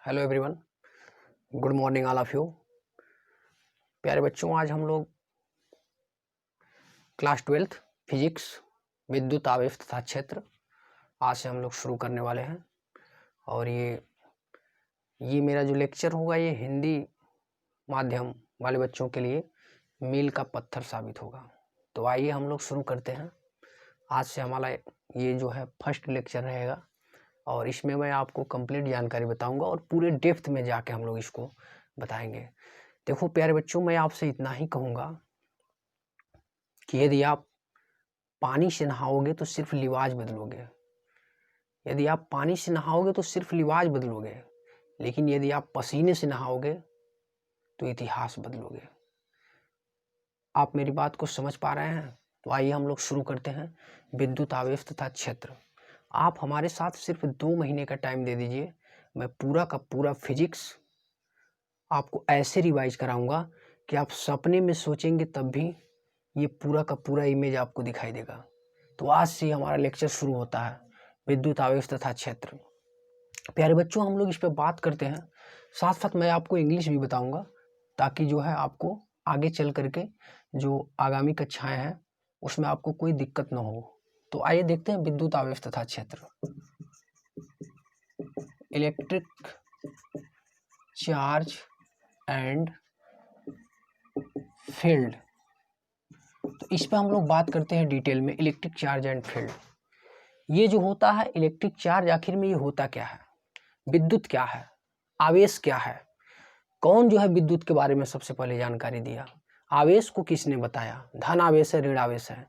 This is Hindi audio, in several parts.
Hello everyone, good morning all of you. प्यारे बच्चों, आज हम लोग क्लास 12th फिजिक्स विद्युत आवेश तथा क्षेत्र आज से हम लोग शुरू करने वाले हैं। और ये मेरा जो लेक्चर होगा ये हिंदी माध्यम वाले बच्चों के लिए मील का पत्थर साबित होगा। तो आइए हम लोग शुरू करते हैं। आज से हमारा ये जो है फर्स्ट लेक्चर रहेगा और इसमें मैं आपको कंप्लीट जानकारी बताऊंगा और पूरे डेप्थ में जाके हम लोग इसको बताएंगे। देखो प्यारे बच्चों, मैं आपसे इतना ही कहूँगा कि यदि आप पानी से नहाओगे तो सिर्फ लिवाज बदलोगे, यदि आप पानी से नहाओगे तो सिर्फ लिवाज बदलोगे, लेकिन यदि आप पसीने से नहाओगे तो इतिहास बदलोगे। आप मेरी बात को समझ पा रहे हैं? तो आइए हम लोग शुरू करते हैं। विद्युत आवेश तथा क्षेत्र, आप हमारे साथ सिर्फ 2 महीने का टाइम दे दीजिए। मैं पूरा का पूरा फिजिक्स आपको ऐसे रिवाइज कराऊंगा कि आप सपने में सोचेंगे तब भी ये पूरा का पूरा इमेज आपको दिखाई देगा। तो आज से हमारा लेक्चर शुरू होता है विद्युत आवेश तथा क्षेत्र। प्यारे बच्चों, हम लोग इस पर बात करते हैं, साथ साथ मैं आपको इंग्लिश भी बताऊंगा ताकि जो है आपको आगे चल करके जो आगामी कक्षाएं हैं उसमें आपको कोई दिक्कत ना हो। तो आइए देखते हैं विद्युत आवेश तथा क्षेत्र। इलेक्ट्रिक चार्ज एंड फील्ड, तो इस पे हम लोग बात करते हैं डिटेल में। इलेक्ट्रिक चार्ज एंड फील्ड, ये जो होता है इलेक्ट्रिक चार्ज, आखिर में ये होता क्या है, विद्युत क्या है, आवेश क्या है, कौन जो है विद्युत के बारे में सबसे पहले जानकारी दिया, आवेश को किसने बताया, धन आवेश है ऋण आवेश है।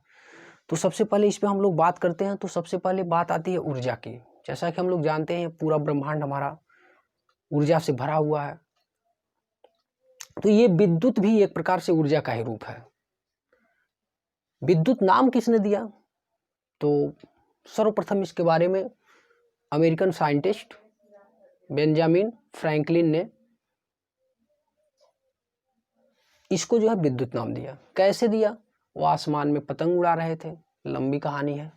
तो सबसे पहले इस पे हम लोग बात करते हैं। तो सबसे पहले बात आती है ऊर्जा की। जैसा कि हम लोग जानते हैं पूरा ब्रह्मांड हमारा ऊर्जा से भरा हुआ है, तो ये विद्युत भी एक प्रकार से ऊर्जा का ही रूप है। विद्युत नाम किसने दिया? तो सर्वप्रथम इसके बारे में अमेरिकन साइंटिस्ट बेंजामिन फ्रैंकलिन ने इसको जो है विद्युत नाम दिया। कैसे दिया? वो आसमान में पतंग उड़ा रहे थे, लंबी कहानी है।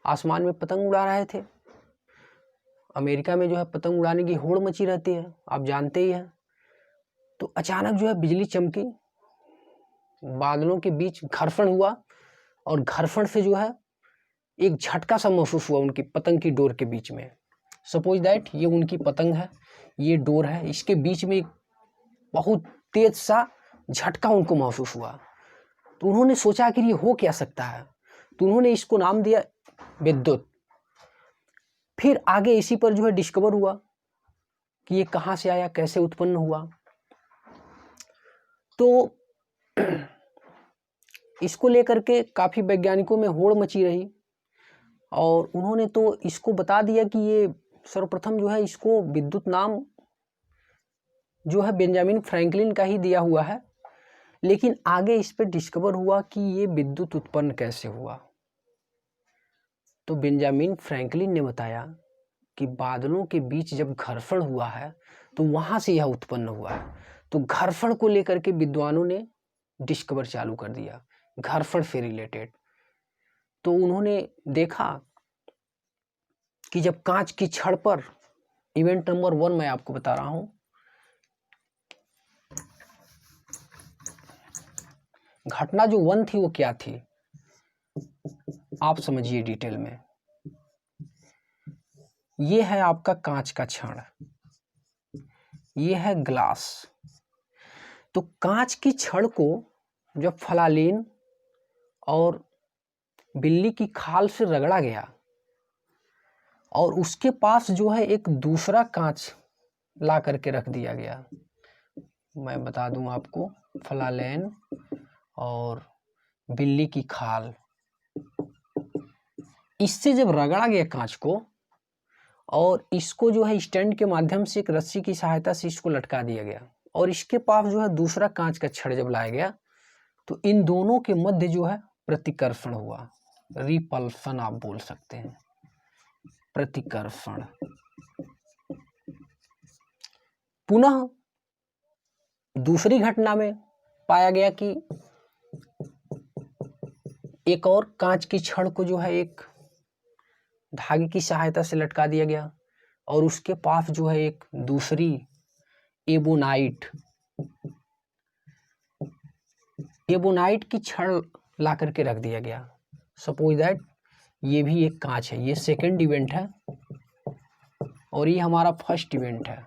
आसमान में पतंग उड़ा रहे थे, अमेरिका में जो है पतंग उड़ाने की होड़ मची रहती है, आप जानते ही हैं। तो अचानक जो है बिजली चमकी, बादलों के बीच घर्षण हुआ और घर्षण से जो है एक झटका सा महसूस हुआ उनकी पतंग की डोर के बीच में। सपोज दैट ये उनकी पतंग है, ये डोर है, इसके बीच में एक बहुत तेज सा झटका उनको महसूस हुआ। तो उन्होंने सोचा कि ये हो क्या सकता है, तो उन्होंने इसको नाम दिया विद्युत। फिर आगे इसी पर जो है डिस्कवर हुआ कि ये कहाँ से आया, कैसे उत्पन्न हुआ। तो इसको लेकर के काफी वैज्ञानिकों में होड़ मची रही और उन्होंने तो इसको बता दिया कि ये सर्वप्रथम जो है इसको विद्युत नाम जो है बेंजामिन फ्रैंकलिन का ही दिया हुआ है। लेकिन आगे इस पे डिस्कवर हुआ कि ये विद्युत उत्पन्न कैसे हुआ। तो बेंजामिन फ्रैंकलिन ने बताया कि बादलों के बीच जब घर्षण हुआ है तो वहां से यह उत्पन्न हुआ है। तो घर्षण को लेकर के विद्वानों ने डिस्कवर चालू कर दिया, घर्षण से रिलेटेड। तो उन्होंने देखा कि जब कांच की छड़ पर, इवेंट नंबर 1 मैं आपको बता रहा हूं, घटना जो 1 थी वो क्या थी आप समझिए डिटेल में। ये है आपका कांच का छड़, ये है ग्लास। तो कांच की छड़ को जब फलालीन और बिल्ली की खाल से रगड़ा गया और उसके पास जो है एक दूसरा कांच ला करके रख दिया गया, मैं बता दूं आपको, फलालेन और बिल्ली की खाल, इससे जब रगड़ा गया कांच को और इसको जो है स्टैंड के माध्यम से एक रस्सी की सहायता से इसको लटका दिया गया और इसके पास जो है दूसरा कांच का छड़ जब लाया गया तो इन दोनों के मध्य जो है प्रतिकर्षण हुआ, रिपल्सन आप बोल सकते हैं, प्रतिकर्षण। पुनः दूसरी घटना में पाया गया कि एक और कांच की छड़ को जो है एक धागे की सहायता से लटका दिया गया और उसके पास जो है एक दूसरी एबोनाइट की छड़ ला करके रख दिया गया। सपोज दैट ये भी एक कांच है, ये सेकंड इवेंट है और ये हमारा फर्स्ट इवेंट है।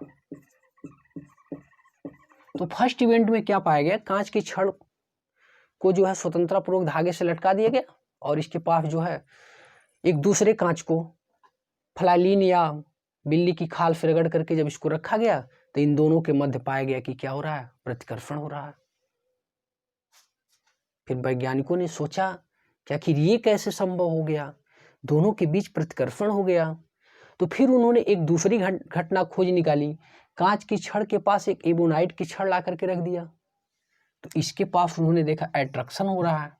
तो फर्स्ट इवेंट में क्या पाया गया, कांच की छड़ को जो है स्वतंत्रतापूर्वक धागे से लटका दिया गया और इसके पास जो है एक दूसरे कांच को फ्लालीन या बिल्ली की खाल से रगड़ करके जब इसको रखा गया तो इन दोनों के मध्य पाया गया कि क्या हो रहा है, प्रतिकर्षण हो रहा है। फिर वैज्ञानिकों ने सोचा कि आखिर ये कैसे संभव हो गया, दोनों के बीच प्रतिकर्षण हो गया। तो फिर उन्होंने एक दूसरी घटना खोज निकाली, कांच की छड़ के पास एक एबोनाइट की छड़ ला करके रख दिया, तो इसके पास उन्होंने देखा एट्रैक्शन हो रहा है।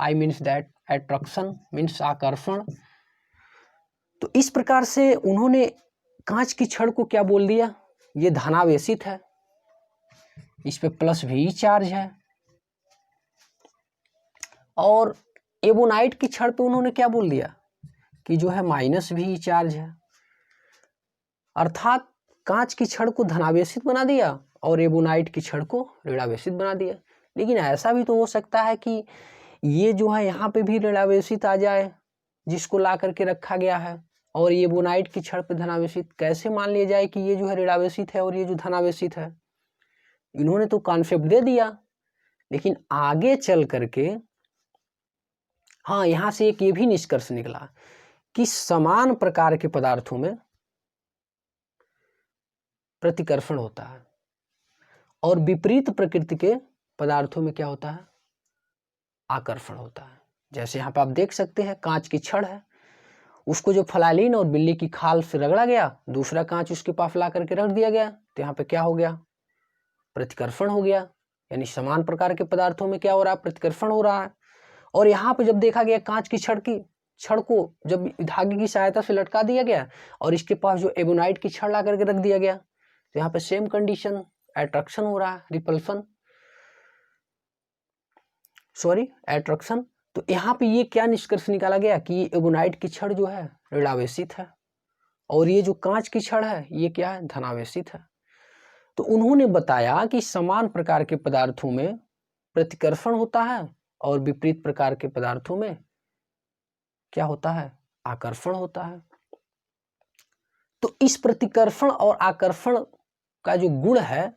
I means that attraction means आकर्षण। तो इस प्रकार से उन्होंने कांच की छड़ को क्या बोल दिया, ये धनावेशित है, इस पे प्लस भी चार्ज है। और एबोनाइट की छड़ पे उन्होंने क्या बोल दिया कि जो है माइनस भी चार्ज है। अर्थात कांच की छड़ को धनावेशित बना दिया और एबोनाइट की छड़ को ऋणावेशित बना दिया। लेकिन ऐसा भी तो हो सकता है कि ये जो है यहाँ पे भी ऋणावेशित आ जाए जिसको ला करके रखा गया है, और ये एबोनाइट की छड़ पे धनावेशित। कैसे मान लिया जाए कि ये जो है ऋणावेशित है और ये जो धनावेशित है। इन्होंने तो कॉन्सेप्ट दे दिया, लेकिन आगे चल करके हाँ यहाँ से एक ये भी निष्कर्ष निकला कि समान प्रकार के पदार्थों में प्रतिकर्षण होता है और विपरीत प्रकृति के पदार्थों में क्या होता है, आकर्षण होता है। जैसे यहाँ पे आप देख सकते हैं कांच की छड़ है, उसको जो फ्लालीन और बिल्ली की खाल से रगड़ा गया, दूसरा कांच उसके पास ला करके रख दिया गया, तो यहाँ पे क्या हो गया, प्रतिकर्षण हो गया। यानी समान प्रकार के पदार्थों में क्या हो रहा है, प्रतिकर्षण हो रहा है। और यहाँ पे जब देखा गया कांच की छड़ को जब धागे की सहायता से लटका दिया गया और इसके पास जो एबोनाइट की छड़ ला करके रख दिया गया, तो यहाँ पे सेम कंडीशन, एट्रैक्शन हो रहा है, रिपल्सन एट्रैक्शन। तो यहाँ पे ये क्या निष्कर्ष निकाला गया कि ये एबोनाइट की छड़ जो है ऋणावेशित है और ये जो कांच की छड़ है ये क्या है, धनावेशित है। तो उन्होंने बताया कि समान प्रकार के पदार्थों में प्रतिकर्षण होता है और विपरीत प्रकार के पदार्थों में क्या होता है, आकर्षण होता है। तो इस प्रतिकर्षण और आकर्षण का जो गुण है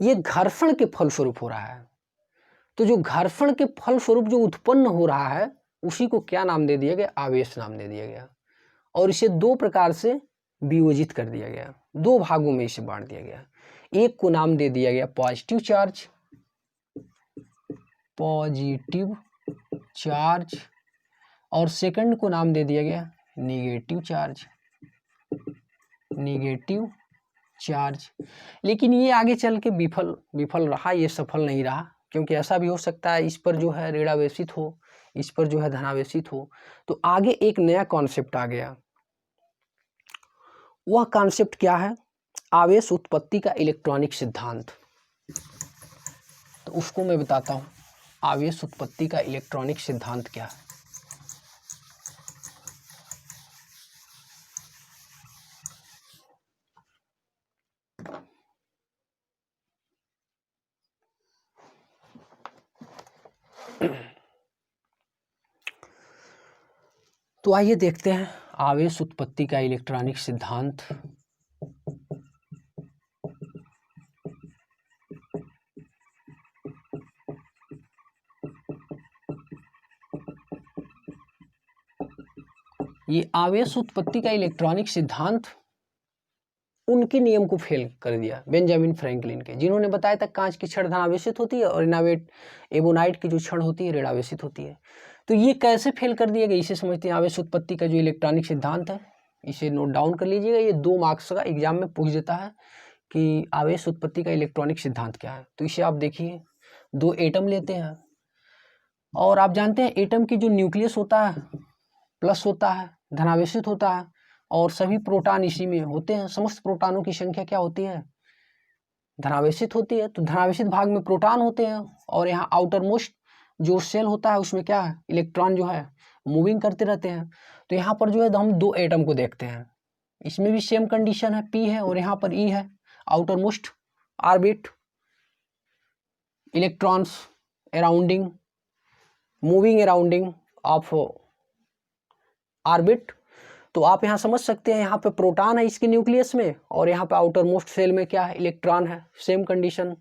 ये घर्षण के फलस्वरूप हो रहा है। तो जो घर्षण के फलस्वरूप जो उत्पन्न हो रहा है उसी को क्या नाम दे दिया गया, आवेश नाम दे दिया गया। और इसे दो प्रकार से वियोजित कर दिया गया, दो भागों में इसे बांट दिया गया। एक को नाम दे दिया गया पॉजिटिव चार्ज और सेकंड को नाम दे दिया गया नेगेटिव चार्ज। लेकिन ये आगे चल के विफल रहा, ये सफल नहीं रहा, क्योंकि ऐसा भी हो सकता है इस पर जो है ऋणावेशित हो, इस पर जो है धनावेशित हो। तो आगे एक नया कॉन्सेप्ट आ गया। वह कॉन्सेप्ट क्या है, आवेश उत्पत्ति का इलेक्ट्रॉनिक सिद्धांत। तो उसको मैं बताता हूँ, आवेश उत्पत्ति का इलेक्ट्रॉनिक सिद्धांत क्या है। तो आइए देखते हैं आवेश उत्पत्ति का इलेक्ट्रॉनिक सिद्धांत। ये आवेश उत्पत्ति का इलेक्ट्रॉनिक सिद्धांत उनके नियम को फेल कर दिया, बेंजामिन फ्रैंकलिन के, जिन्होंने बताया था कांच की छड़ धनावेशित होती है और एबोनाइट की जो छड़ होती है ऋणावेशित होती है। तो ये कैसे फेल कर दिया गया, इसे समझते हैं। आवेश उत्पत्ति का जो इलेक्ट्रॉनिक सिद्धांत है, इसे नोट डाउन कर लीजिएगा, ये 2 मार्क्स का एग्जाम में पूछ देता है कि आवेश उत्पत्ति का इलेक्ट्रॉनिक सिद्धांत क्या है। तो इसे आप देखिए, 2 एटम लेते हैं और आप जानते हैं एटम की जो न्यूक्लियस होता है प्लस होता है, धनावेशित होता है, और सभी प्रोटॉन इसी में होते हैं। समस्त प्रोटॉनों की संख्या क्या होती है, धनावेशित होती है। तो धनावेशित भाग में प्रोटॉन होते हैं और यहाँ आउटर मोस्ट जो सेल होता है उसमें क्या है, इलेक्ट्रॉन जो है मूविंग करते रहते हैं। तो यहाँ पर जो है हम 2 एटम को देखते हैं, इसमें भी सेम कंडीशन है, p है और यहाँ पर e है, outer most orbit, electrons अराउंडिंग, moving अराउंडिंग of orbit. तो आप यहाँ समझ सकते हैं, यहाँ पे प्रोटॉन है इसके न्यूक्लियस में और यहाँ पे आउटर मोस्ट सेल में क्या है, इलेक्ट्रॉन है, सेम कंडीशन।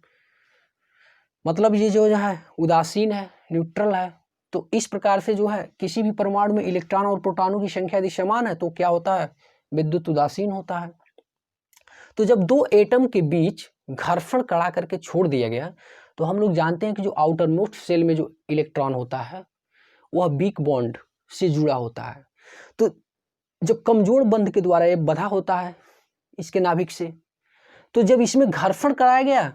मतलब ये जो है उदासीन है, न्यूट्रल है। तो इस प्रकार से जो है किसी भी परमाणु में इलेक्ट्रॉन और प्रोटॉनों की संख्या यदि समान है तो क्या होता है, विद्युत उदासीन होता है। तो जब दो एटम के बीच घर्षण कड़ा करके छोड़ दिया गया तो हम लोग जानते हैं कि जो आउटर मोस्ट सेल में जो इलेक्ट्रॉन होता है वह वीक बॉन्ड से जुड़ा होता है। तो जब कमजोर बंध के द्वारा ये बंधा होता है इसके नाभिक से, तो जब इसमें घर्षण कराया गया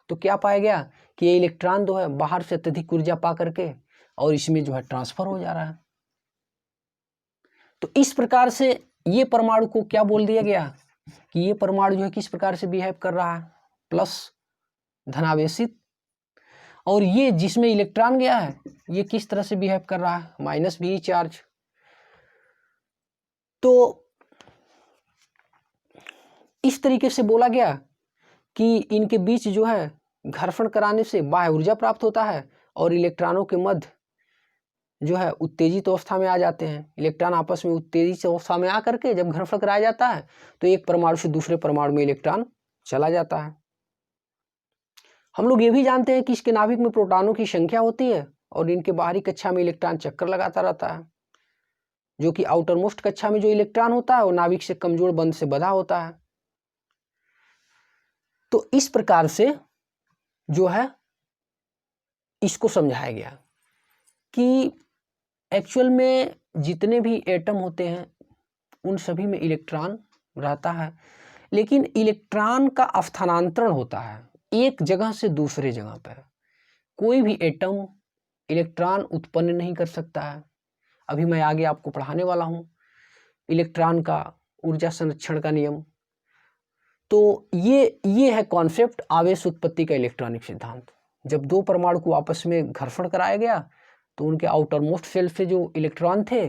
तो क्या पाया गया कि ये इलेक्ट्रॉन जो है बाहर से अत्यधिक ऊर्जा पा करके और इसमें जो है ट्रांसफर हो जा रहा है। तो इस प्रकार से ये परमाणु को क्या बोल दिया गया कि ये परमाणु जो है किस प्रकार से बिहेव कर रहा है, प्लस धनावेशित, और ये जिसमें इलेक्ट्रॉन गया है ये किस तरह से बिहेव कर रहा है, माइनस भी चार्ज। तो इस तरीके से बोला गया कि इनके बीच जो है घर्षण कराने से बाह्य ऊर्जा प्राप्त होता है और इलेक्ट्रॉनों के मध्य जो है उत्तेजित अवस्था में आ जाते हैं। इलेक्ट्रॉन आपस में उत्तेजित अवस्था में आकर के जब घर्षण कराया जाता है तो एक परमाणु से दूसरे परमाणु में इलेक्ट्रॉन चला जाता है। हम लोग ये भी जानते हैं कि इसके नाभिक में प्रोटॉनों की संख्या होती है और इनके बाहरी कक्षा में इलेक्ट्रॉन चक्कर लगाता रहता है, जो कि आउटर मोस्ट कक्षा में जो इलेक्ट्रॉन होता है वो नाभिक से कमजोर बंध से बंधा होता है। तो इस प्रकार से जो है इसको समझाया गया कि एक्चुअल में जितने भी एटम होते हैं उन सभी में इलेक्ट्रॉन रहता है, लेकिन इलेक्ट्रॉन का स्थानांतरण होता है एक जगह से दूसरे जगह पर। कोई भी एटम इलेक्ट्रॉन उत्पन्न नहीं कर सकता है। अभी मैं आगे आपको पढ़ाने वाला हूँ इलेक्ट्रॉन का ऊर्जा संरक्षण का नियम। तो ये है कॉन्सेप्ट आवेश उत्पत्ति का इलेक्ट्रॉनिक सिद्धांत। जब दो परमाणु को आपस में घर्षण कराया गया तो उनके आउटर मोस्ट सेल से जो इलेक्ट्रॉन थे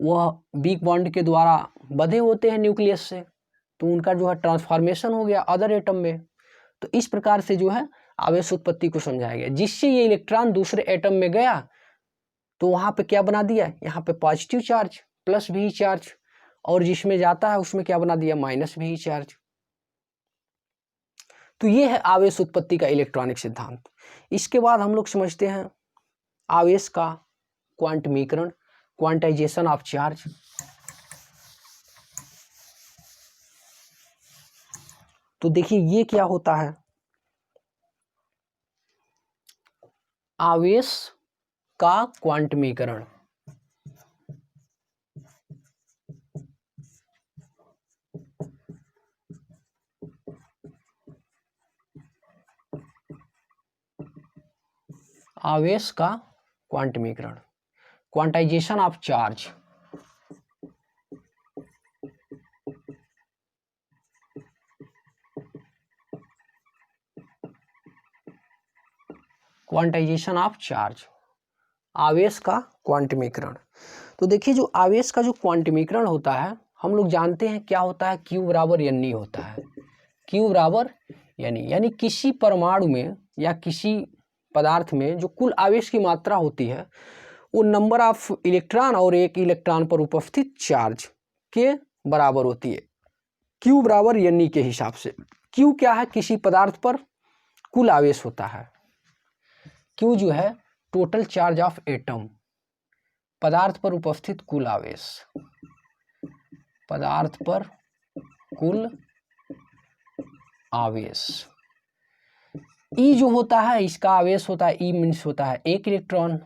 वह वीक बॉन्ड के द्वारा बंधे होते हैं न्यूक्लियस से, तो उनका जो है ट्रांसफॉर्मेशन हो गया अदर एटम में। तो इस प्रकार से जो है आवेश उत्पत्ति को समझाया गया, जिससे ये इलेक्ट्रॉन दूसरे एटम में गया तो वहां पे क्या बना दिया, यहाँ पे पॉजिटिव चार्ज प्लस भी चार्ज, और जिसमें जाता है उसमें क्या बना दिया, माइनस भी चार्ज। तो ये है आवेश उत्पत्ति का इलेक्ट्रॉनिक सिद्धांत। इसके बाद हम लोग समझते हैं आवेश का क्वांटमीकरण, क्वांटाइजेशन ऑफ चार्ज। तो देखिए ये क्या होता है, आवेश का क्वांटमीकरण। आवेश का क्वांटमीकरण, quantization of charge. Quantization of charge, आवेश का क्वांटमीकरण। तो देखिए जो आवेश का जो क्वांटमीकरण होता है हम लोग जानते हैं क्या होता है, Q बराबर NE होता है। Q बराबर NE यानी किसी परमाणु में या किसी पदार्थ में जो कुल आवेश की मात्रा होती है वो नंबर ऑफ इलेक्ट्रॉन और एक इलेक्ट्रॉन पर उपस्थित चार्ज के बराबर होती है, Q बराबर NE के हिसाब से। Q क्या है, किसी पदार्थ पर कुल आवेश होता है। Q जो है टोटल चार्ज ऑफ एटम, पदार्थ पर उपस्थित कुल आवेश, पदार्थ पर कुल आवेश। E जो होता है इसका आवेश होता है, E मीन्स होता है एक इलेक्ट्रॉन,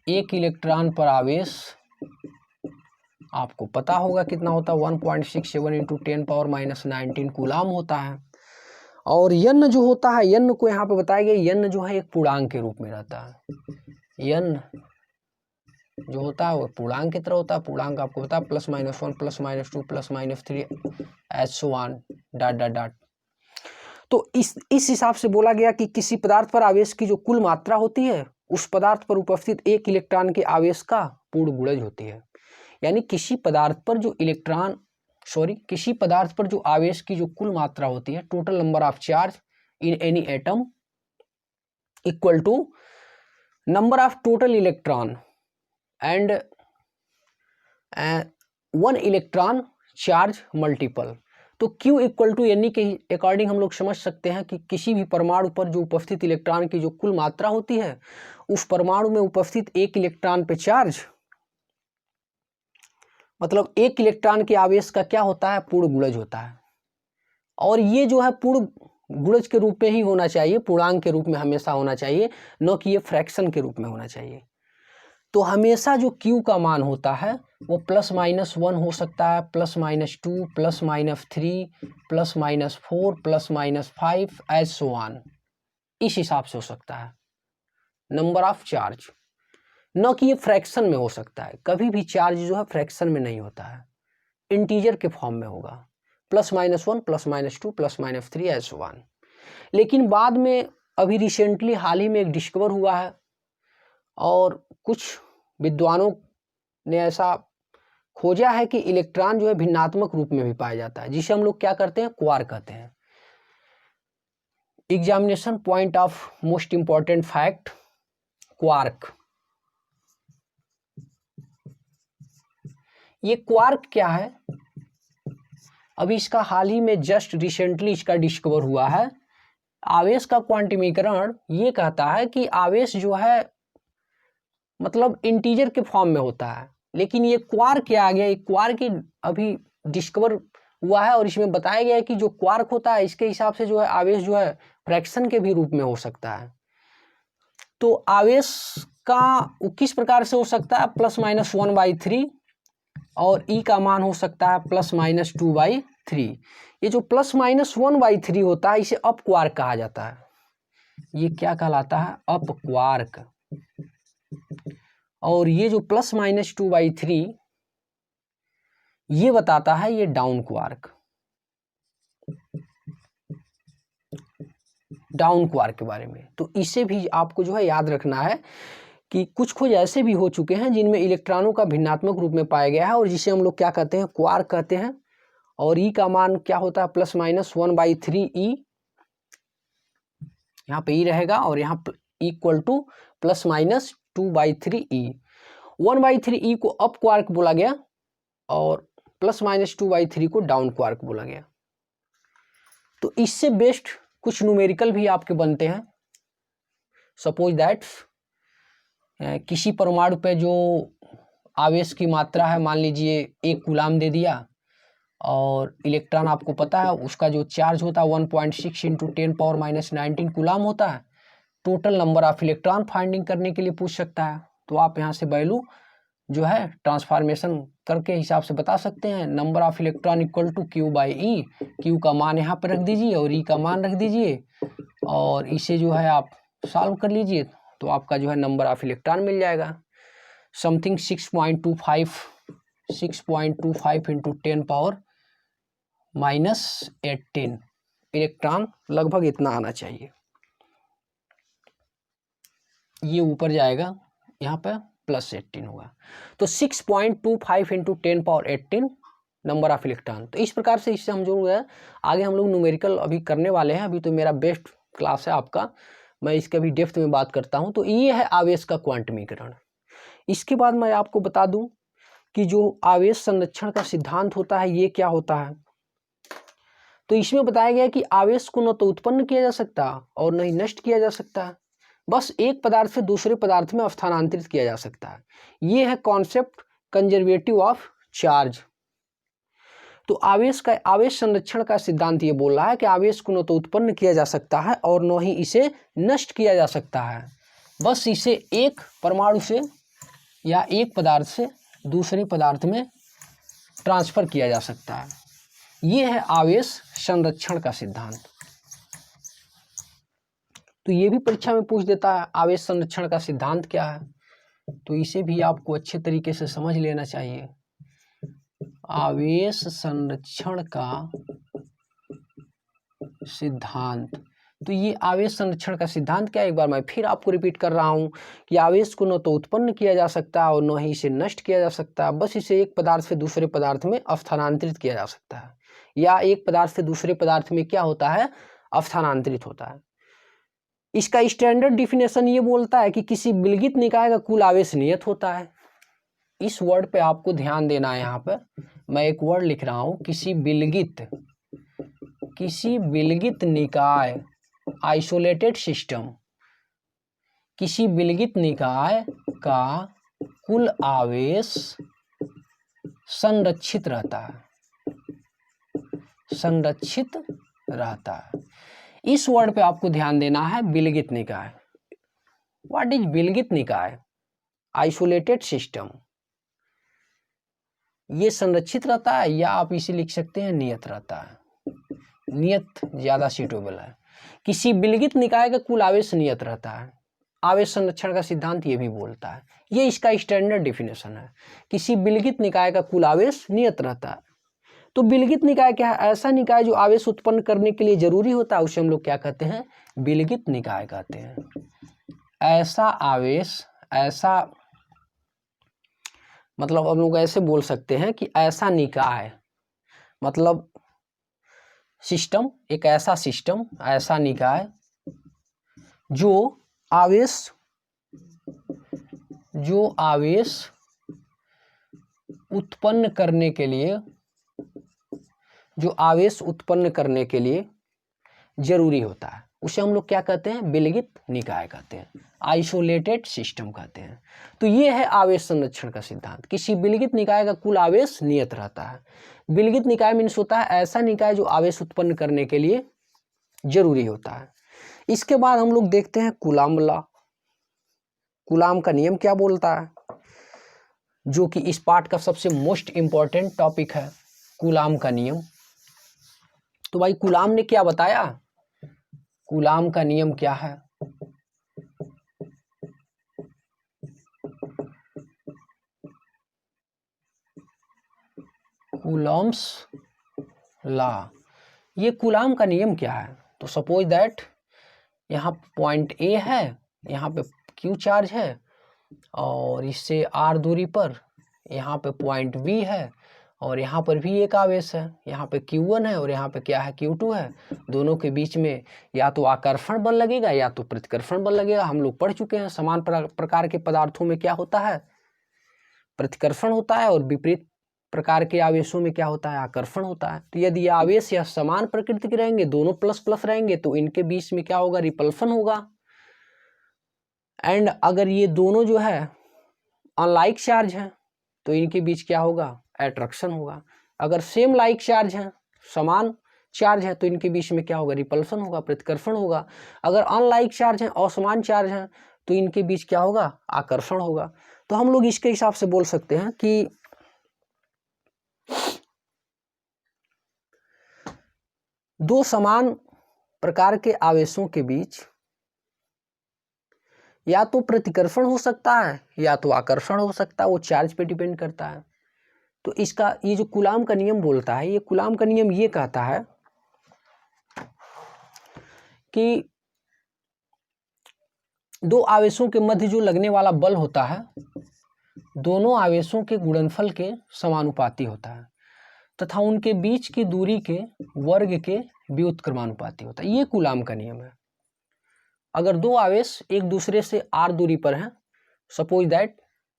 एक इलेक्ट्रॉन पर आवेश आपको पता होगा कितना होता है, 1.67 इंटू 10⁻⁻19 कूलाम होता है। और यन जो होता है, यन को यहाँ पे बताया गया, यन जो है एक पूर्णांक के रूप में रहता है। यन जो होता है वो पूर्णांक की तरह होता है। पूर्णांक आपको पता है +-1 +-2 +-3 S1 ... तो इस हिसाब से बोला गया कि किसी पदार्थ पर आवेश की जो कुल मात्रा होती है उस पदार्थ पर उपस्थित एक इलेक्ट्रॉन के आवेश का पूर्ण गुणज होती है। यानी किसी पदार्थ पर जो आवेश की जो कुल मात्रा होती है, total number of charge in any atom equal to number of total electron and 1 electron charge multiple. तो Q इक्वल टू यानी के अकॉर्डिंग हम लोग समझ सकते हैं कि किसी भी परमाणु पर जो उपस्थित इलेक्ट्रॉन की जो कुल मात्रा होती है, उस परमाणु में उपस्थित एक इलेक्ट्रॉन पे चार्ज, मतलब एक इलेक्ट्रॉन के आवेश का क्या होता है, पूर्ण गुणज होता है। और ये जो है पूर्ण गुणज के रूप में ही होना चाहिए, पूर्णांक के रूप में हमेशा होना चाहिए, न कि ये फ्रैक्शन के रूप में होना चाहिए। तो हमेशा जो Q का मान होता है वो +-1 हो सकता है, +-2, +-3, +-4, +-5 एज सो ऑन, इस हिसाब से हो सकता है नंबर ऑफ चार्ज, न कि ये फ्रैक्शन में हो सकता है। कभी भी चार्ज जो है फ्रैक्शन में नहीं होता है, इंटीजर के फॉर्म में होगा, +-1, +-2, +-3 एज सो ऑन। लेकिन बाद में अभी रिसेंटली हाल ही में एक डिस्कवर हुआ है और कुछ विद्वानों ने ऐसा खोजा है कि इलेक्ट्रॉन जो है भिन्नात्मक रूप में भी पाया जाता है, जिसे हम लोग क्या करते हैं, क्वार्क कहते हैं। Examination point of most important fact, quark. ये क्वार्क क्या है, अभी इसका हाल ही में जस्ट रिसेंटली इसका डिस्कवर हुआ है। आवेश का क्वांटमीकरण ये कहता है कि आवेश जो है मतलब इंटीजर के फॉर्म में होता है, लेकिन ये क्वार्क क्या आ गया, ये क्वार्क अभी डिस्कवर हुआ है और इसमें बताया गया है कि जो क्वार्क होता है इसके हिसाब से जो है आवेश जो है फ्रैक्शन के भी रूप में हो सकता है। तो आवेश का किस प्रकार से हो सकता है, +-1/3 और E का मान हो सकता है +-2/3। ये जो +-1/3 होता है इसे अप क्वार्क कहा जाता है। ये क्या कहलाता है, अप क्वार्क। और ये जो +-2/3 ये बताता है ये डाउन क्वार्क, डाउन क्वार्क के बारे में। तो इसे भी आपको जो है याद रखना है कि कुछ खोज ऐसे भी हो चुके हैं जिनमें इलेक्ट्रॉनों का भिन्नात्मक रूप में पाया गया है और जिसे हम लोग क्या कहते हैं, क्वार्क कहते हैं। और E का मान क्या होता है, +-1/3E, यहाँ पे E रहेगा और यहाँ इक्वल टू +-2/3E। 1/3E को अप क्वार्क बोला गया और +-2/3 को डाउन क्वार्क बोला गया। तो इससे बेस्ट कुछ न्यूमेरिकल भी आपके बनते हैं। सपोज दैट किसी परमाणु पे जो आवेश की मात्रा है, मान लीजिए 1 कूलाम दे दिया और इलेक्ट्रॉन आपको पता है उसका जो चार्ज होता है 1.6 × 10⁻⁻19 कूलाम होता है। Total number of electron finding करने के लिए पूछ सकता है, तो आप यहाँ से वैल्यू जो है ट्रांसफॉर्मेशन करके हिसाब से बता सकते हैं। Number of electron equal to Q/E, Q का मान यहाँ पर रख दीजिए और E का मान रख दीजिए और इसे जो है आप सॉल्व कर लीजिए तो आपका जो है नंबर ऑफ इलेक्ट्रॉन मिल जाएगा। समथिंग 6.25 × 10⁻⁻18 इलेक्ट्रॉन लगभग इतना आना चाहिए। ये ऊपर जाएगा, यहाँ पे +18 होगा, तो 6.25 × 10⁻18 नंबर ऑफ इलेक्ट्रॉन। तो इस प्रकार से इससे हम जो है आगे हम लोग न्यूमेरिकल अभी करने वाले हैं। अभी तो मेरा बेस्ट क्लास है आपका, मैं इसके अभी डेप्थ में बात करता हूँ। तो ये है आवेश का क्वांटमीकरण। इसके बाद मैं आपको बता दूं कि जो आवेश संरक्षण का सिद्धांत होता है ये क्या होता है। तो इसमें बताया गया है कि आवेश को न तो उत्पन्न किया जा सकता और न ही नष्ट किया जा सकता है, बस एक पदार्थ से दूसरे पदार्थ में स्थानांतरित किया जा सकता है। ये है कॉन्सेप्ट कंजर्वेटिव ऑफ चार्ज। तो आवेश संरक्षण का सिद्धांत ये बोल रहा है कि आवेश को न तो उत्पन्न किया जा सकता है और न ही इसे नष्ट किया जा सकता है, बस इसे एक परमाणु से या एक पदार्थ से दूसरे पदार्थ में ट्रांसफर किया जा सकता है। ये है आवेश संरक्षण का सिद्धांत। तो ये भी परीक्षा में पूछ देता है आवेश संरक्षण का सिद्धांत क्या है, तो इसे भी आपको अच्छे तरीके से समझ लेना चाहिए। आवेश संरक्षण का सिद्धांत तो ये आवेश संरक्षण का सिद्धांत क्या है, एक बार मैं फिर आपको रिपीट कर रहा हूँ कि आवेश को न तो उत्पन्न किया जा सकता है और न ही इसे नष्ट किया जा सकता है, बस इसे एक पदार्थ से दूसरे पदार्थ में स्थानांतरित किया जा सकता है, या एक पदार्थ से दूसरे पदार्थ में क्या होता है, स्थानांतरित होता है। इसका स्टैंडर्ड डिफिनेशन ये बोलता है कि किसी विलगित निकाय का कुल आवेश नियत होता है। इस वर्ड पे आपको ध्यान देना है। यहाँ पे मैं एक वर्ड लिख रहा हूँ, किसी विलगित निकाय, आइसोलेटेड सिस्टम, किसी विलगित निकाय का कुल आवेश संरक्षित रहता है। इस वर्ड पे आपको ध्यान देना है, विलगित निकाय। व्हाट इज विलगित निकाय? Isolated system. ये संरक्षित रहता है, या आप इसे लिख सकते हैं नियत रहता है। नियत ज्यादा सूटेबल है। किसी विलगित निकाय का कुल आवेश नियत रहता है। आवेश संरक्षण का सिद्धांत ये भी बोलता है, ये इसका स्टैंडर्ड डिफिनेशन है। किसी विलगित निकाय का कुल आवेश नियत रहता है। तो विलगित निकाय क्या है? ऐसा निकाय जो आवेश उत्पन्न करने के लिए जरूरी होता है, उसे हम लोग क्या कहते हैं? विलगित निकाय कहते हैं। ऐसा आवेश, ऐसा मतलब हम लोग ऐसे बोल सकते हैं कि ऐसा निकाय मतलब सिस्टम, एक ऐसा सिस्टम, ऐसा निकाय जो आवेश उत्पन्न करने के लिए जरूरी होता है, उसे हम लोग क्या कहते हैं? विलगित निकाय कहते हैं, आइसोलेटेड सिस्टम कहते हैं। तो ये है आवेश संरक्षण का सिद्धांत। किसी विलगित निकाय का कुल आवेश नियत रहता है। विलगित निकाय मीन्स होता है ऐसा निकाय जो आवेश उत्पन्न करने के लिए जरूरी होता है। इसके बाद हम लोग देखते हैं कूलाम्ब लॉ। कूलाम्ब का नियम क्या बोलता है, जो कि इस पार्ट का सबसे मोस्ट इंपॉर्टेंट टॉपिक है, कूलाम्ब का नियम। तो भाई कूलाम्ब ने क्या बताया? कूलाम्ब का नियम क्या है? Coulombs law. ये कूलाम्ब का नियम क्या है? तो सपोज दैट यहाँ पॉइंट ए है, यहाँ पे क्यू चार्ज है, और इससे आर दूरी पर यहाँ पे पॉइंट बी है, और यहाँ पर भी एक आवेश है, यहाँ पे Q1 है और यहाँ पे क्या है? Q2 है। दोनों के बीच में या तो आकर्षण बल लगेगा या तो प्रतिकर्षण बल लगेगा। हम लोग पढ़ चुके हैं समान प्रकार के पदार्थों में क्या होता है? प्रतिकर्षण होता है, और विपरीत प्रकार के आवेशों में क्या होता है? आकर्षण होता है। तो यदि आवेश या समान प्रकृति के रहेंगे, दोनों प्लस प्लस रहेंगे, तो इनके बीच में क्या होगा? रिपल्सन होगा। एंड अगर ये दोनों जो है अनलाइक चार्ज है, तो इनके बीच क्या होगा? एट्रैक्शन होगा। अगर सेम लाइक चार्ज है, समान चार्ज है, तो इनके बीच में क्या होगा? रिपल्सन होगा, प्रतिकर्षण होगा। अगर अनलाइक चार्ज है, असमान चार्ज है, तो इनके बीच क्या होगा? आकर्षण होगा। तो हम लोग इसके हिसाब से बोल सकते हैं कि दो समान प्रकार के आवेशों के बीच या तो प्रतिकर्षण हो सकता है या तो आकर्षण हो सकता है, वो चार्ज पे डिपेंड करता है। तो इसका ये जो कूलाम्ब का नियम बोलता है, ये कूलाम्ब का नियम ये कहता है कि दो आवेशों के मध्य जो लगने वाला बल होता है, दोनों आवेशों के गुणनफल के समानुपाती होता है, तथा उनके बीच की दूरी के वर्ग के व्युत्क्रमानुपाती होता है। ये कूलाम्ब का नियम है। अगर दो आवेश एक दूसरे से r दूरी पर हैं, सपोज दैट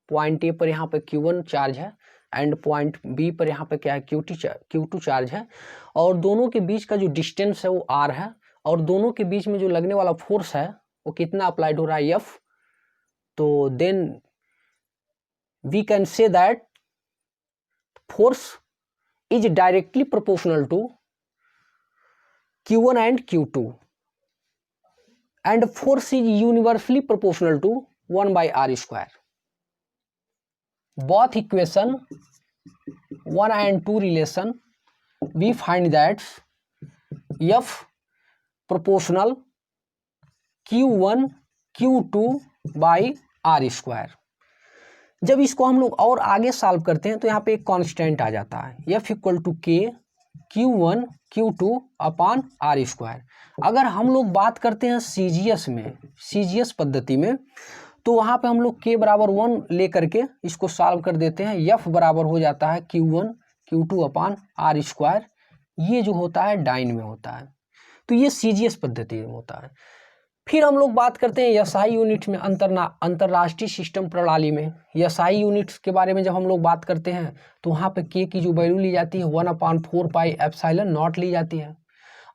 पॉइंट ए पर यहाँ पे Q1 चार्ज है एंड पॉइंट बी पर यहाँ पे क्या है? Q2 चार्ज है, और दोनों के बीच का जो डिस्टेंस है वो r है, और दोनों के बीच में जो लगने वाला फोर्स है वो कितना अप्लाइड हो रहा है? F। तो then we can say that force is directly proportional to Q1 and Q2, and force is universally proportional to 1 by r square. Both equation 1 and 2 relation, we find that F proportional Q1 Q2 by r square। जब इसको हम लोग और आगे सॉल्व करते हैं तो यहाँ पे एक कांस्टेंट आ जाता है, F equal to K Q1 Q2 upon r square. अगर हम लोग बात करते हैं सीजीएस में, सीजीएस पद्धति में, तो वहाँ पे हम लोग k बराबर 1 लेकर के इसको सॉल्व कर देते हैं। F बराबर हो जाता है Q1 Q2 upon r square. ये जो होता है डाइन में होता है, तो ये सीजीएस पद्धति में होता है। फिर हम लोग बात करते हैं एसआई यूनिट में, अंतरराष्ट्रीय सिस्टम प्रणाली में एसआई यूनिट्स के बारे में जब हम लोग बात करते हैं तो वहाँ पे के की जो वैल्यू ली जाती है 1/4 पाई एप्सिलॉन नॉट ली जाती है,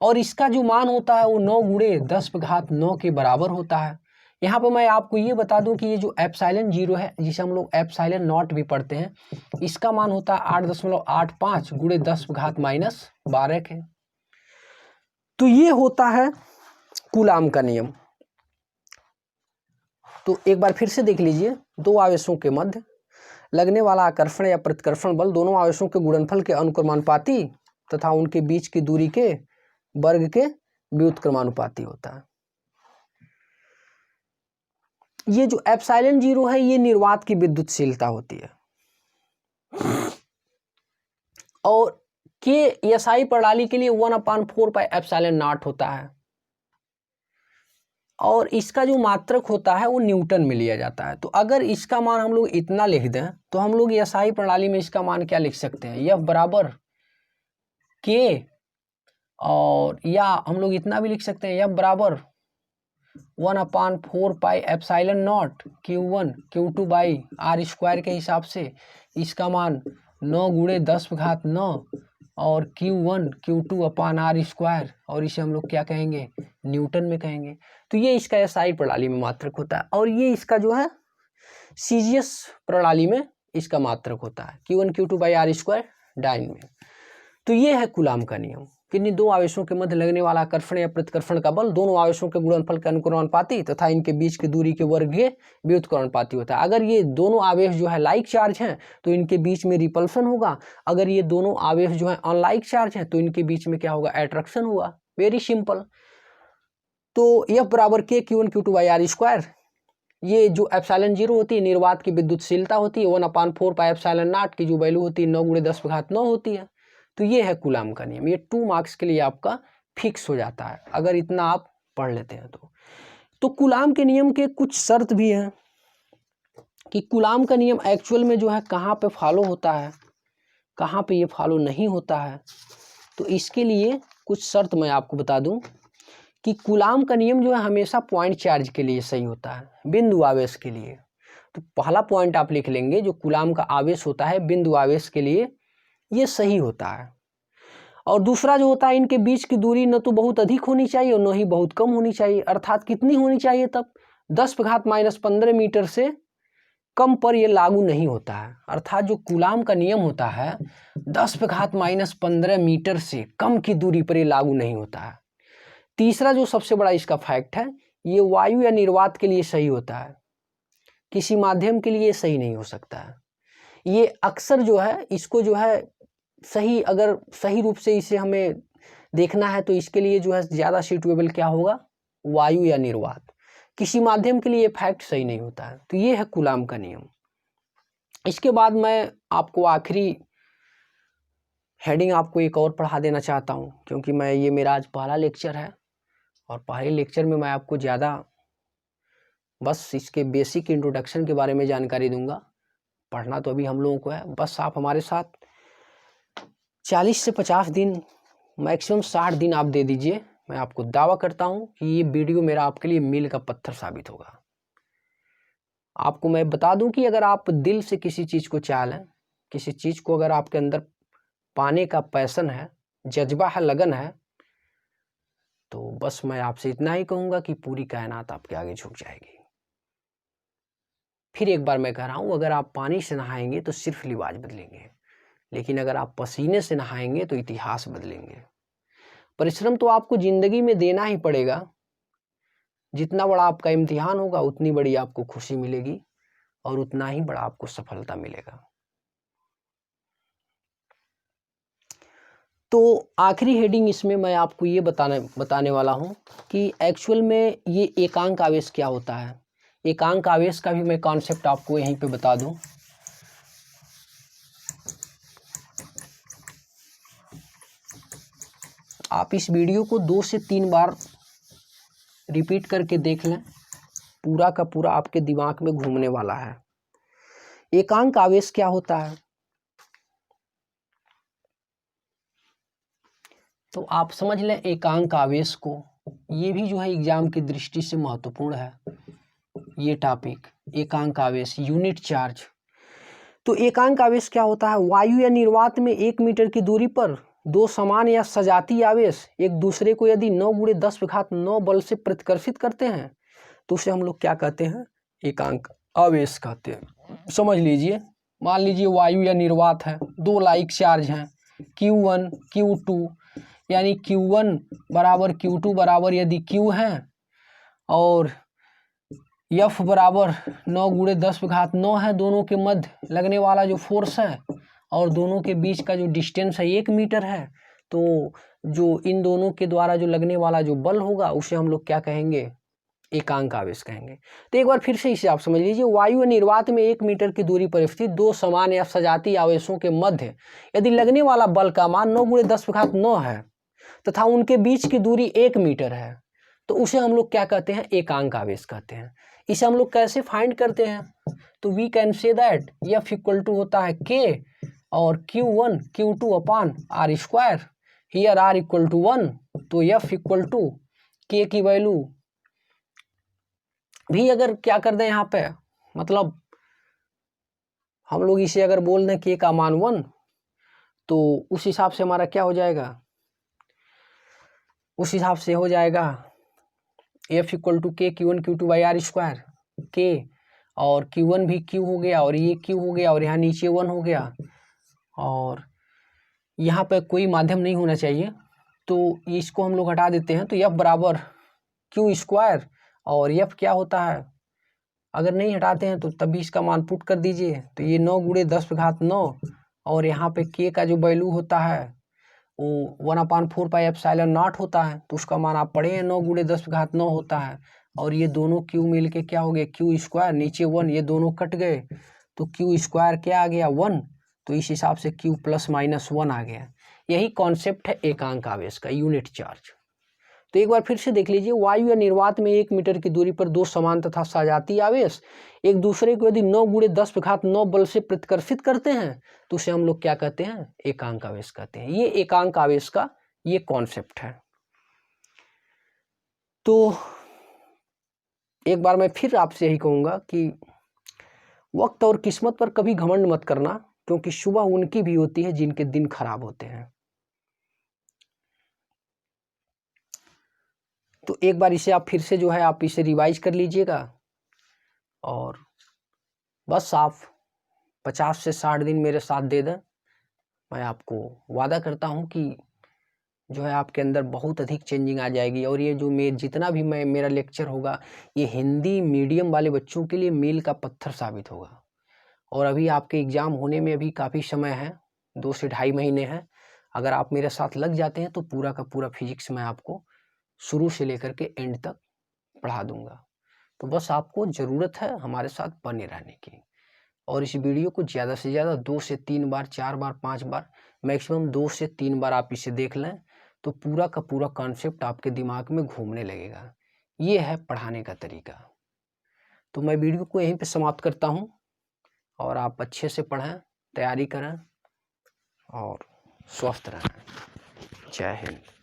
और इसका जो मान होता है वो 9 गुणे 10⁹ के बराबर होता है। यहाँ पे मैं आपको ये बता दूं कि ये जो एप्सिलॉन 0 है, जिसे हम लोग एप्सिलॉन नॉट भी पढ़ते हैं, इसका मान होता है 8.85 गुणे 10⁻12 के। तो ये होता है कूलाम का नियम। तो एक बार फिर से देख लीजिए, दो आवेशों के मध्य लगने वाला आकर्षण या प्रतिकर्षण बल दोनों आवेशों के गुणनफल के अनुक्रमानुपाती तथा उनके बीच की दूरी के वर्ग के व्युत्क्रमानुपाती होता है। ये जो एप्सिलॉन 0 है ये निर्वात की विद्युतशीलता होती है, और के एसआई प्रणाली के लिए 1/4 पाई एप्सिलॉन नॉट होता है, और इसका जो मात्रक होता है वो न्यूटन में लिया जाता है। तो अगर इसका मान हम लोग इतना लिख दें तो हम लोग एसआई प्रणाली में इसका मान क्या लिख सकते हैं, F बराबर के, और या हम लोग इतना भी लिख सकते हैं F बराबर 1/4 pi epsilon naught Q1 Q2 by r square के हिसाब से इसका मान 9 गुणे 10⁹ और Q1 Q2 upon r square, और इसे हम लोग क्या कहेंगे, न्यूटन में कहेंगे। तो ये इसका एसआई प्रणाली में मात्रक होता है, और ये इसका जो है सीजीएस प्रणाली में इसका मात्रक होता है Q1 Q2 by r square dine में। तो ये है कूलाम का नियम। किन्हीं दो आवेशों के मध्य लगने वाला आकर्षण या प्रतिकर्षण का बल दोनों आवेशों के गुणनफल के अनुक्रमानुपाती तथा इनके बीच की दूरी के वर्गीय व्युत्क्रमानुपाती होता है। अगर ये दोनों आवेश जो है लाइक चार्ज हैं तो इनके बीच में रिपल्सन होगा, अगर ये दोनों आवेश जो है अनलाइक चार्ज हैं तो इनके बीच में क्या होगा, एट्रैक्शन होगा। Very simple. तो F बराबर के Q1 Q2 by r square, ये जो एप्सिलॉन 0 होती है निर्वात की विद्युतशीलता होती है, 1/4 पाई एप्सिलॉन नॉट की जो वैल्यू होती है 9 गुणे 10⁹ होती है। तो ये है कूलाम का नियम। ये 2 मार्क्स के लिए आपका फिक्स हो जाता है अगर इतना आप पढ़ लेते हैं तो कूलाम के नियम के कुछ शर्त भी हैं कि कूलाम का नियम एक्चुअल में जो है कहाँ पे फॉलो होता है, कहाँ पे ये फॉलो नहीं होता है। तो इसके लिए कुछ शर्त मैं आपको बता दूं कि कूलाम का नियम जो है हमेशा पॉइंट चार्ज के लिए सही होता है, बिंदु आवेश के लिए। तो पहला पॉइंट आप लिख लेंगे, जो कूलाम का आवेश होता है बिंदु आवेश के लिए ये सही होता है। और दूसरा जो होता है, इनके बीच की दूरी न तो बहुत अधिक होनी चाहिए और न ही बहुत कम होनी चाहिए। अर्थात कितनी होनी चाहिए तब, 10⁻−15 मीटर से कम पर ये लागू नहीं होता है। अर्थात जो कूलाम का नियम होता है 10⁻−15 मीटर से कम की दूरी पर ये लागू नहीं होता है। तीसरा जो सबसे बड़ा इसका फैक्ट है, ये वायु या निर्वात के लिए सही होता है, किसी माध्यम के लिए सही नहीं हो सकता है। ये अक्सर जो है इसको जो है सही, अगर सही रूप से इसे हमें देखना है तो इसके लिए जो है ज़्यादा सूटेबल क्या होगा, वायु या निर्वात। किसी माध्यम के लिए ये फैक्ट सही नहीं होता है। तो ये है कूलाम का नियम। इसके बाद मैं आपको आखिरी हेडिंग आपको एक और पढ़ा देना चाहता हूँ, क्योंकि मैं ये मेरा आज पहला लेक्चर है और पहले लेक्चर में मैं आपको ज़्यादा बस इसके बेसिक इंट्रोडक्शन के बारे में जानकारी दूंगा। पढ़ना तो अभी हम लोगों को है, बस आप हमारे साथ 40 से 50 दिन, मैक्सिमम 60 दिन आप दे दीजिए। मैं आपको दावा करता हूं कि ये वीडियो मेरा आपके लिए मील का पत्थर साबित होगा। आपको मैं बता दूं कि अगर आप दिल से किसी चीज़ को चाह लें, किसी चीज़ को अगर आपके अंदर पाने का पैशन है, जज्बा है, लगन है, तो बस मैं आपसे इतना ही कहूँगा कि पूरी कायनात आपके आगे झुक जाएगी। फिर एक बार मैं कह रहा हूँ, अगर आप पानी से नहाएंगे तो सिर्फ लिबाज बदलेंगे, लेकिन अगर आप पसीने से नहाएंगे तो इतिहास बदलेंगे। परिश्रम तो आपको जिंदगी में देना ही पड़ेगा। जितना बड़ा आपका इम्तिहान होगा उतनी बड़ी आपको खुशी मिलेगी और उतना ही बड़ा आपको सफलता मिलेगा। तो आखिरी हेडिंग इसमें मैं आपको ये बताने वाला हूँ कि एक्चुअल में ये एकांक आवेश क्या होता है। एकांक आवेश का भी मैं कॉन्सेप्ट आपको यहीं पे बता दूं। आप इस वीडियो को 2 से 3 बार रिपीट करके देख लें, पूरा का पूरा आपके दिमाग में घूमने वाला है। एकांक आवेश क्या होता है, तो आप समझ लें एकांक आवेश को। ये भी जो है एग्जाम की दृष्टि से महत्वपूर्ण है ये टॉपिक, एकांक आवेश, यूनिट चार्ज। तो एकांक आवेश क्या होता है, वायु या निर्वात में 1 मीटर की दूरी पर दो समान या सजातीय आवेश एक दूसरे को यदि 9 × 10⁹ बल से प्रतिकर्षित करते हैं तो उसे हम लोग क्या कहते हैं, एकांक आवेश कहते हैं। समझ लीजिए, मान लीजिए वायु या निर्वात है, 2 लाइक चार्ज हैं Q1 Q2, यानी Q1 बराबर Q2 बराबर यदि Q है और F बराबर 9 × 10⁹ है, दोनों के मध्य लगने वाला जो फोर्स है और दोनों के बीच का जो डिस्टेंस है 1 मीटर है, तो जो इन दोनों के द्वारा जो लगने वाला जो बल होगा उसे हम लोग क्या कहेंगे, एकांक आवेश कहेंगे। तो एक बार फिर से इसे आप समझ लीजिए, वायु निर्वात में 1 मीटर की दूरी पर स्थित 2 समान या सजातीय आवेशों के मध्य यदि लगने वाला बल का मान 9 × 10⁹ है तथा उनके बीच की दूरी 1 मीटर है, तो उसे हम लोग क्या कहते हैं, एकांक आवेश कहते हैं। इसे हम लोग कैसे फाइंड करते हैं, तो we can say that F = होता है K और Q1 Q2 upon R², here R = 1, तो F = K की वैल्यू भी अगर क्या कर दें यहाँ पे, मतलब हम लोग इसे अगर बोल दें K का मान 1, तो उस हिसाब से हमारा क्या हो जाएगा, उस हिसाब से हो जाएगा F = K Q1 Q2/R², K और Q1 भी Q हो गया और ये Q हो गया और यहाँ नीचे 1 हो गया और यहाँ पे कोई माध्यम नहीं होना चाहिए, तो इसको हम लोग हटा देते हैं। तो F बराबर Q² और F क्या होता है, अगर नहीं हटाते हैं तो तभी इसका मान पुट कर दीजिए, तो ये 9 × 10⁹ और यहाँ पे K का जो वैल्यू होता है वो 1/4πε0 होता है, तो उसका मान आप पढ़े हैं 9 × 10⁹ होता है और ये दोनों Q मिल के क्या हो गए, Q², नीचे 1, ये दोनों कट गए तो Q² क्या आ गया 1, तो इस हिसाब से Q ± 1 आ गया। यही कॉन्सेप्ट है एकांक आवेश का, यूनिट चार्ज। तो एक बार फिर से देख लीजिए, वायु या निर्वात में 1 मीटर की दूरी पर 2 समान तथा सजातीय आवेश एक दूसरे को यदि 9 × 10⁹ बल से प्रतिकर्षित करते हैं तो उसे हम लोग क्या कहते हैं, एकांक आवेश कहते हैं। ये एकांक आवेश का ये कॉन्सेप्ट है। तो एक बार मैं फिर आपसे यही कहूँगा कि वक्त और किस्मत पर कभी घमंड मत करना, क्योंकि सुबह उनकी भी होती है जिनके दिन खराब होते हैं। तो एक बार इसे आप फिर से जो है आप इसे रिवाइज कर लीजिएगा और बस आप 50 से 60 दिन मेरे साथ दे दें, मैं आपको वादा करता हूं कि जो है आपके अंदर बहुत अधिक चेंजिंग आ जाएगी। और ये जो जितना भी मेरा लेक्चर होगा ये हिंदी मीडियम वाले बच्चों के लिए मील का पत्थर साबित होगा। और अभी आपके एग्ज़ाम होने में अभी काफ़ी समय है, 2 से 2.5 महीने हैं। अगर आप मेरे साथ लग जाते हैं तो पूरा का पूरा फिजिक्स मैं आपको शुरू से लेकर के एंड तक पढ़ा दूंगा। तो बस आपको ज़रूरत है हमारे साथ बने रहने की, और इस वीडियो को ज़्यादा से ज़्यादा 2 से 3 बार, 4 बार, 5 बार, मैक्सिमम 2 से 3 बार आप इसे देख लें तो पूरा का पूरा कॉन्सेप्ट आपके दिमाग में घूमने लगेगा। ये है पढ़ाने का तरीका। तो मैं वीडियो को यहीं पे समाप्त करता हूँ और आप अच्छे से पढ़ें, तैयारी करें और स्वस्थ रहें। जय हिंद।